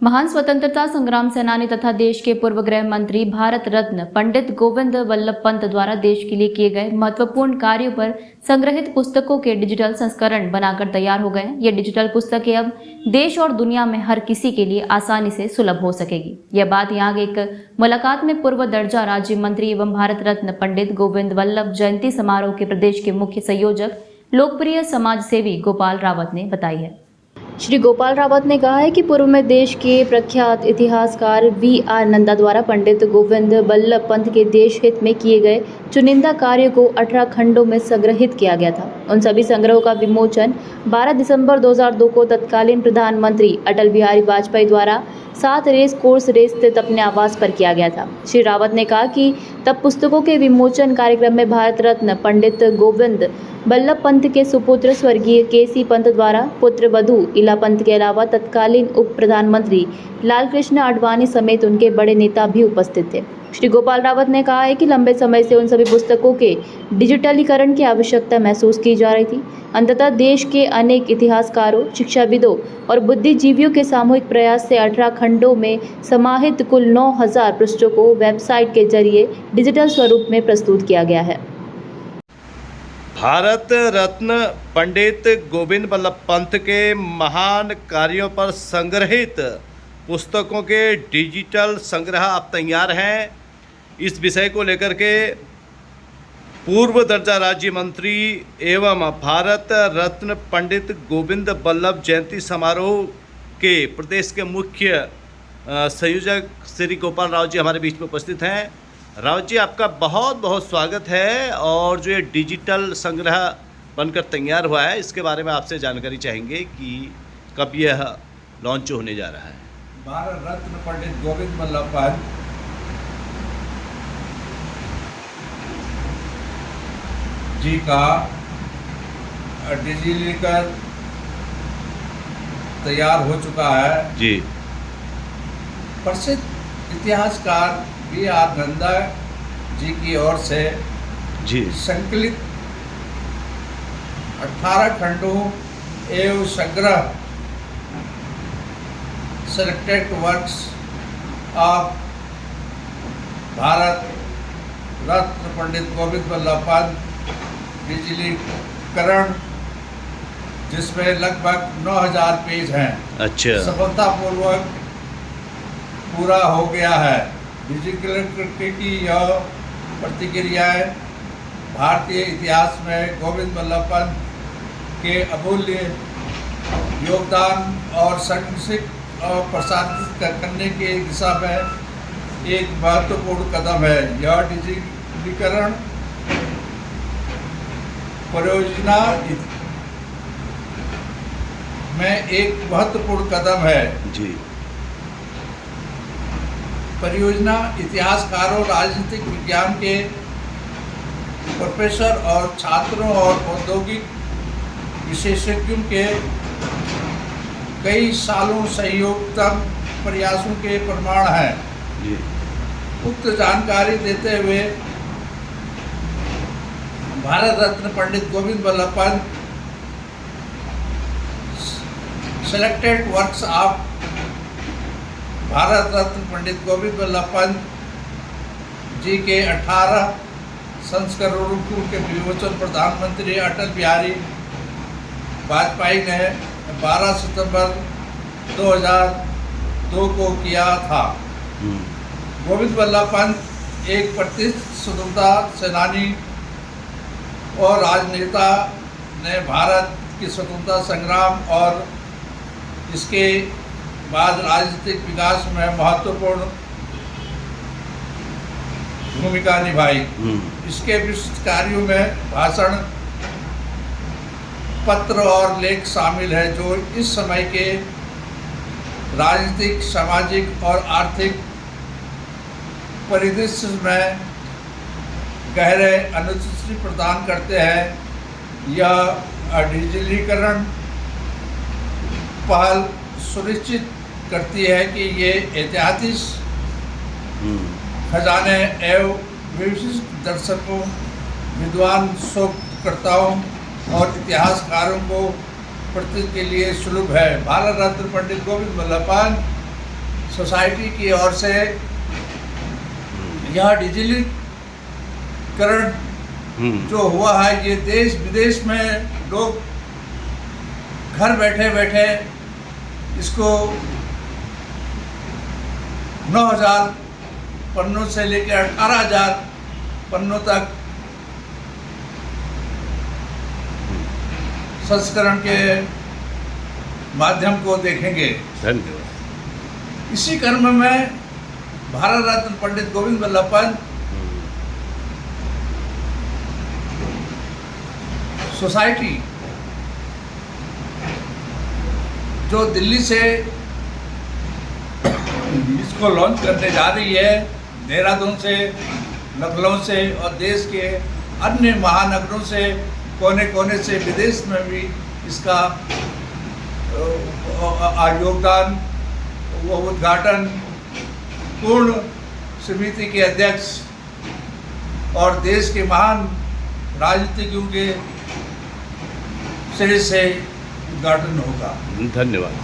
महान स्वतंत्रता संग्राम सेनानी तथा देश के पूर्व गृह मंत्री भारत रत्न पंडित गोविंद वल्लभ पंत द्वारा देश के लिए किए गए महत्वपूर्ण कार्यों पर संग्रहित पुस्तकों के डिजिटल संस्करण बनाकर तैयार हो गए। ये डिजिटल पुस्तकें अब देश और दुनिया में हर किसी के लिए आसानी से सुलभ हो सकेगी। यह बात यहाँ एक मुलाकात में पूर्व दर्जा राज्य मंत्री एवं भारत रत्न पंडित गोविंद वल्लभ जयंती समारोह के प्रदेश के मुख्य संयोजक लोकप्रिय समाज सेवी गोपाल रावत ने बताई है। श्री गोपाल रावत ने कहा है कि पूर्व में देश के प्रख्यात इतिहासकार V.R. नंदा द्वारा पंडित गोविंद वल्लभ पंत के देश हित में किए गए चुनिंदा कार्यों को 18 खंडों में संग्रहित किया गया था। उन सभी संग्रहों का विमोचन 12 दिसंबर 2002 को तत्कालीन प्रधानमंत्री अटल बिहारी वाजपेयी द्वारा 7 रेस कोर्स रेस स्थित अपने आवास पर किया गया था। श्री रावत ने कहा कि तब पुस्तकों के विमोचन कार्यक्रम में भारत रत्न पंडित गोविंद वल्लभ पंत के सुपुत्र स्वर्गीय KC पंत द्वारा पुत्र वधू इला पंत के अलावा तत्कालीन उप प्रधानमंत्री लालकृष्ण आडवाणी समेत उनके बड़े नेता भी उपस्थित थे। श्री गोपाल रावत ने कहा है कि लंबे समय से उन सभी पुस्तकों के डिजिटलीकरण की आवश्यकता महसूस की जा रही थी। अंततः देश के अनेक इतिहासकारों, शिक्षाविदों और बुद्धिजीवियों के सामूहिक प्रयास से 18 खंडों में समाहित कुल 9000 पृष्ठों को वेबसाइट के जरिए डिजिटल स्वरूप में प्रस्तुत किया गया है। भारत रत्न पंडित गोविंद वल्लभ पंत के महान कार्यों पर संग्रहित पुस्तकों के डिजिटल संग्रह अब तैयार हैं। इस विषय को लेकर के पूर्व दर्जा राज्य मंत्री एवं भारत रत्न पंडित गोविंद वल्लभ जयंती समारोह के प्रदेश के मुख्य संयोजक श्री गोपाल राव जी हमारे बीच में उपस्थित हैं। राव जी, आपका बहुत बहुत स्वागत है। और जो ये डिजिटल संग्रह बनकर तैयार हुआ है, इसके बारे में आपसे जानकारी चाहेंगे कि कब यह लॉन्च होने जा रहा है। भारत रत्न पंडित गोविंद वल्लभ पंत जी का डिजिटलीकरण तैयार हो चुका है। जी। प्रसिद्ध इतिहासकार V.R. नंदा जी की ओर से जी संकलित 18 खंडों एवं संग्रह selected works of Bharat Ratna Pandit Govind Ballabh Pant डिजिटलीकरण, जिसमें लगभग 9000 पेज हैं, अच्छा, सफलतापूर्वक पूरा हो गया है। डिजिटलीकरण की यह प्रतिक्रियाएं भारतीय इतिहास में गोविंद वल्लभ पंत के अमूल्य योगदान और संरक्षित और प्रसारित करने की दिशा में एक महत्वपूर्ण कदम है। यह डिजिटलीकरण परियोजना में एक महत्वपूर्ण कदम है। जी। परियोजना इतिहासकारों, राजनीतिक विज्ञान के प्रोफेसर और छात्रों और औद्योगिक विशेषज्ञों के कई सालों संयुक्त प्रयासों के प्रमाण है। जी। उक्त जानकारी देते हुए Bharat Ratna Pandit Govind Ballabh Pant selected works of Bharat Ratna Pandit Govind Ballabh Pant ji के 18 संस्करणों के विमोचन प्रधानमंत्री अटल बिहारी वाजपेयी ने 12 सितंबर 2002 को किया था। गोविंद वल्लभ पंत एक प्रतिष्ठित स्वतंत्रता सेनानी और राजनेता ने भारत की स्वतंत्रता संग्राम और इसके बाद राजनीतिक विकास में महत्वपूर्ण भूमिका निभाई। इसके विशिष्ट कार्यों में भाषण, पत्र और लेख शामिल है, जो इस समय के राजनीतिक, सामाजिक और आर्थिक परिदृश्य में गहरे अनुसूची प्रदान करते हैं। यह डिजिटलीकरण पहल सुनिश्चित करती है कि ये ऐतिहासिक खजाने एवं विशिष्ट दर्शकों, विद्वान शोधकर्ताओं और इतिहासकारों को प्रति के लिए सुलभ है। भारत रत्न पंडित गोविंद वल्लभ पंत सोसाइटी की ओर से यह डिजिटलीकरण जो हुआ है, ये देश विदेश में लोग घर बैठे बैठे इसको 9,000 पन्नों से लेकर 18,000 पन्नों तक संस्करण के माध्यम को देखेंगे। धन्यवाद। इसी क्रम में भारत रत्न पंडित गोविंद बल्लभ पंत सोसाइटी जो दिल्ली से इसको लॉन्च करने जा रही है, देहरादून से, लखनऊ से और देश के अन्य महानगरों से, कोने कोने से, विदेश में भी इसका योगदान वो उद्घाटन पूर्ण समिति के अध्यक्ष और देश के महान राजनीतिज्ञों के सिरे से उद्घाटन होगा। धन्यवाद।